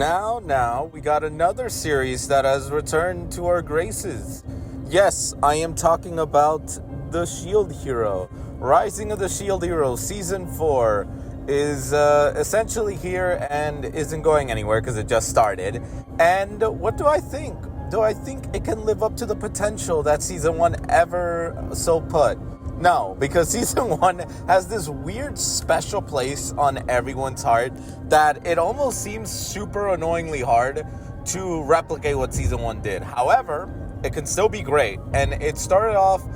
Now, we got another series that has returned to our graces. Yes, I am talking about The Shield Hero. Rising of the Shield Hero Season 4 is essentially here and isn't going anywhere because it just started. And what do I think? Do I think it can live up to the potential that Season 1 ever so put? No, because Season 1 has this weird special place on everyone's heart that it almost seems super annoyingly hard to replicate what Season 1 did. However, it can still be great. And it started off,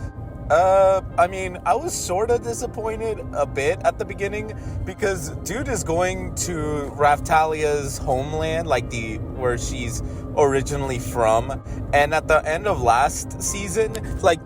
I was sort of disappointed a bit at the beginning because dude is going to Raphtalia's homeland, where she's originally from, and at the end of last season,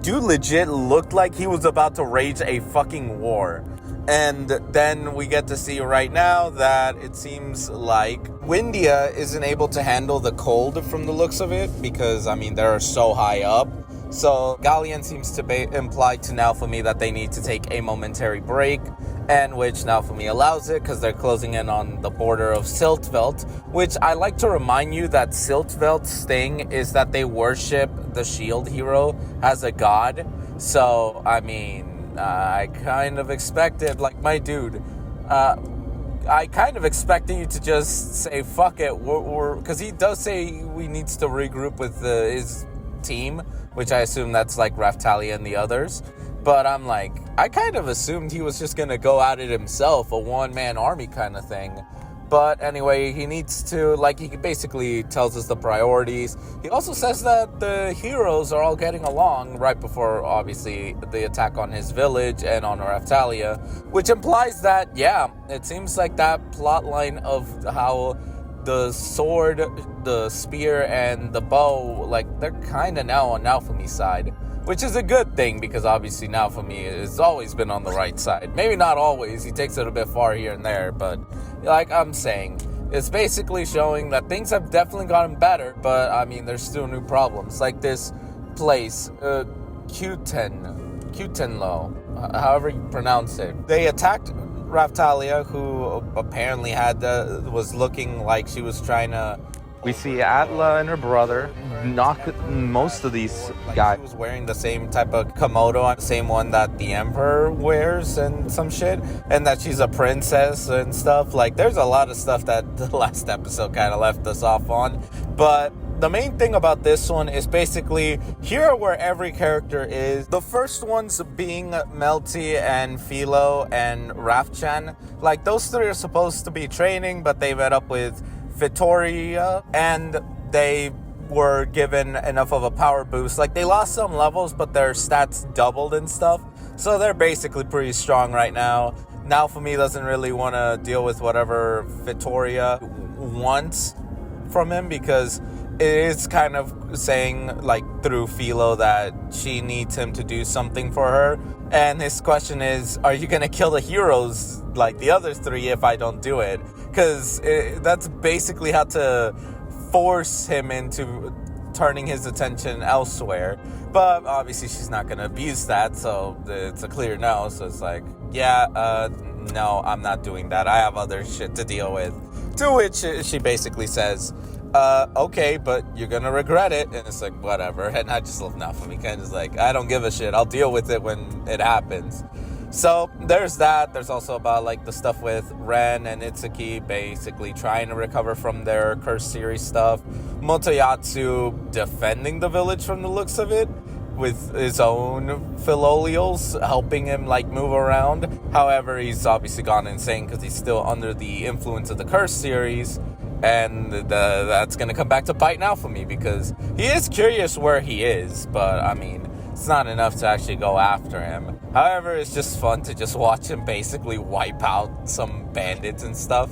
dude legit looked like he was about to rage a fucking war. And then we get to see right now that it seems like Windia isn't able to handle the cold from the looks of it because, they're so high up. So Gallian seems to imply to Naofumi that they need to take a momentary break, and which Naofumi allows it because they're closing in on the border of Siltveld, which I like to remind you that Siltveld's thing is that they worship the shield hero as a god. So, I kind of expected, my dude, I kind of expected you to just say, fuck it, because he does say we needs to regroup with his team, which I assume that's Raphtalia and the others. But I'm I kind of assumed he was just going to go at it himself, a one-man army kind of thing. But anyway, he needs to, he basically tells us the priorities. He also says that the heroes are all getting along right before, obviously, the attack on his village and on Raphtalia, which implies that, it seems like that plot line of how the sword, the spear, and the bow, they're kind of now on Naofumi's side, which is a good thing because obviously Naofumi has always been on the right side. Maybe not always, he takes it a bit far here and there, but like I'm saying, it's basically showing that things have definitely gotten better, but there's still new problems. Like this place, Cutenlo, however you pronounce it. They attacked Raphtalia, who apparently was looking like she was trying to... We see Atla and her brother knock most of these guys. She was wearing the same type of komodo, the same one that the Emperor wears and some shit, and that she's a princess and stuff. There's a lot of stuff that the last episode kind of left us off on. But the main thing about this one is basically, here are where every character is. The first ones being Melty and Filo and Rafchan. Those three are supposed to be training, but they met up with Vittoria, and they were given enough of a power boost. They lost some levels, but their stats doubled and stuff. So they're basically pretty strong right now. Naofumi doesn't really want to deal with whatever Vittoria wants from him because it is kind of saying, through Filo, that she needs him to do something for her. And his question is, are you going to kill the heroes like the other three if I don't do it? Because that's basically how to force him into turning his attention elsewhere. But obviously she's not going to abuse that, so it's a clear no. So it's no, I'm not doing that. I have other shit to deal with. To which she basically says, okay, but you're gonna regret it. And it's whatever. And I just love Naofumi, kind of I don't give a shit. I'll deal with it when it happens. So there's that. There's also about the stuff with Ren and Itsuki basically trying to recover from their Curse series stuff. Motoyatsu defending the village from the looks of it, with his own Filolials helping him move around. However, he's obviously gone insane because he's still under the influence of the Curse series. And that's going to come back to bite now for me because he is curious where he is, but it's not enough to actually go after him. However, it's just fun to just watch him basically wipe out some bandits and stuff.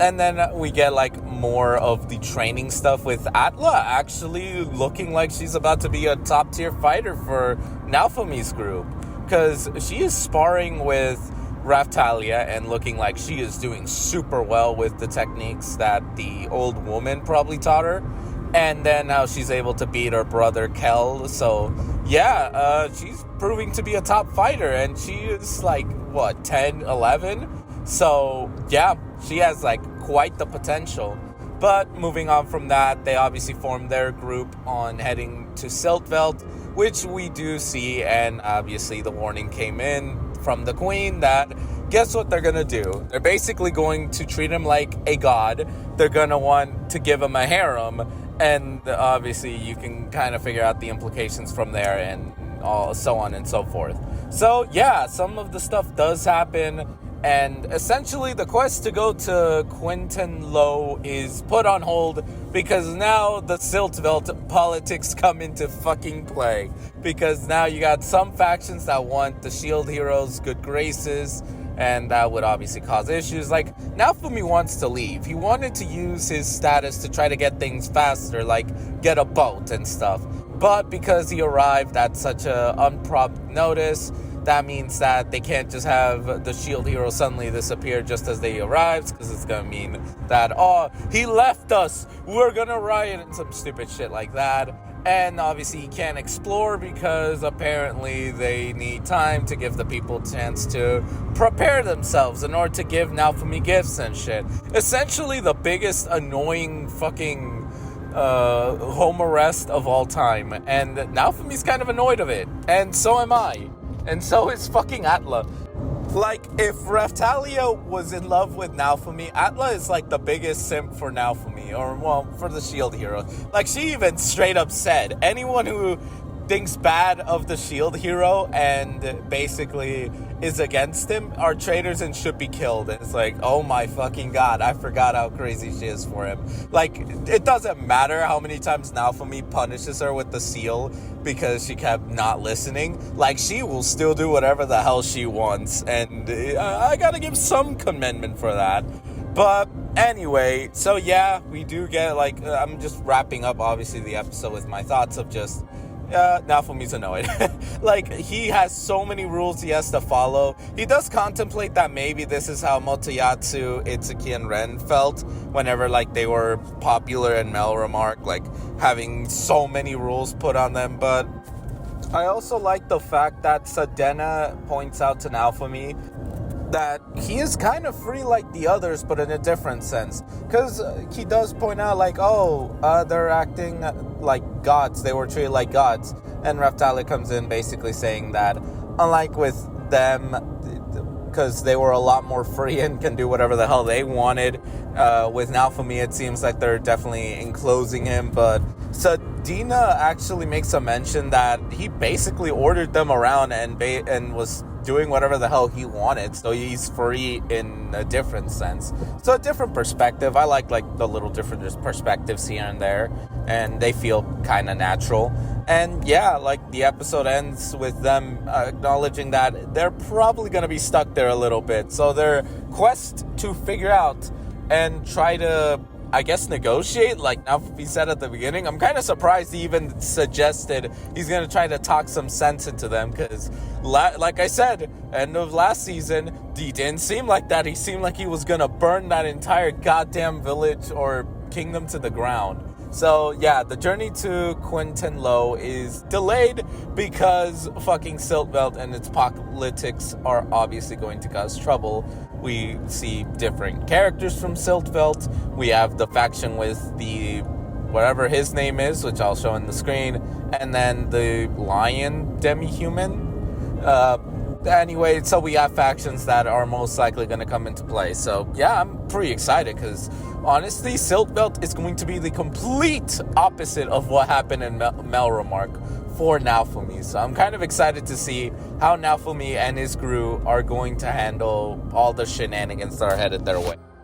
And then we get more of the training stuff with Atla actually looking like she's about to be a top tier fighter for Naofumi's group, because she is sparring with Raphtalia and looking like she is doing super well with the techniques that the old woman probably taught her. And then now she's able to beat her brother Kel. So she's proving to be a top fighter, and she is 10, 11. So yeah, she has quite the potential. But moving on from that, they obviously formed their group on heading to Siltveld, which we do see, and obviously the warning came in from the queen that guess what they're gonna do? They're basically going to treat him like a god. They're gonna want to give him a harem, and obviously you can kind of figure out the implications from there and all so on and so forth. So yeah, some of the stuff does happen, and essentially the quest to go to Quinton Low is put on hold because now the Siltveld politics come into fucking play, because now you got some factions that want the shield heroes good graces, and that would obviously cause issues. Like, Naofumi wants to leave. He wanted to use his status to try to get things faster, like get a boat and stuff. But because he arrived at such a unprompted notice, that means that they can't just have the shield hero suddenly disappear just as they arrived, because it's going to mean that, oh, he left us, we're going to riot, and some stupid shit like that. And obviously he can't explore because apparently they need time to give the people a chance to prepare themselves in order to give Naofumi gifts and shit. Essentially the biggest annoying fucking home arrest of all time. And Naofumi's kind of annoyed of it. And so am I. And so is fucking Atla. Like, if Raphtalia was in love with Naofumi, Atla is like the biggest simp for Naofumi, or well, for the shield hero. Like, she even straight up said, anyone who thinks bad of the shield hero and basically is against him are traitors and should be killed. And it's like, oh my fucking god, I forgot how crazy she is for him. Like, it doesn't matter how many times Naofumi punishes her with the seal because she kept not listening. Like, she will still do whatever the hell she wants, and I gotta give some commendment for that. But anyway, so yeah, we do get, like, I'm just wrapping up obviously the episode with my thoughts of just Naofumi's annoyed. Like, he has so many rules he has to follow. He does contemplate that maybe this is how Motoyatsu, Itsuki, and Ren felt whenever, like, they were popular in Melromark, like, having so many rules put on them. But I also like the fact that Sadena points out to Naofumi that he is kind of free like the others, but in a different sense. Because he does point out, like, they're acting like gods. They were treated like gods. And Raphtalia comes in basically saying that, unlike with them, because they were a lot more free and can do whatever the hell they wanted, with Naofumi, it seems like they're definitely enclosing him. But Sadena actually makes a mention that he basically ordered them around and was doing whatever the hell he wanted, so he's free in a different sense. So a different perspective. I like the little different perspectives here and there, and they feel kind of natural. And yeah, like, the episode ends with them acknowledging that they're probably going to be stuck there a little bit. So their quest to figure out and try to, I guess, negotiate, like Naofumi said at the beginning. I'm kind of surprised he even suggested he's going to try to talk some sense into them, because like I said, end of last season, he didn't seem like that. He seemed like he was going to burn that entire goddamn village or kingdom to the ground. So yeah, the journey to Quinton Low is delayed because fucking Siltveld and its politics are obviously going to cause trouble. We see different characters from Siltveld. We have the faction with the whatever his name is, which I'll show on the screen, and then the lion demi-human. Anyway, so we have factions that are most likely going to come into play. So yeah, I'm pretty excited, because honestly, Siltveld is going to be the complete opposite of what happened in Melromark for Naofumi. So I'm kind of excited to see how Naofumi and his crew are going to handle all the shenanigans that are headed their way.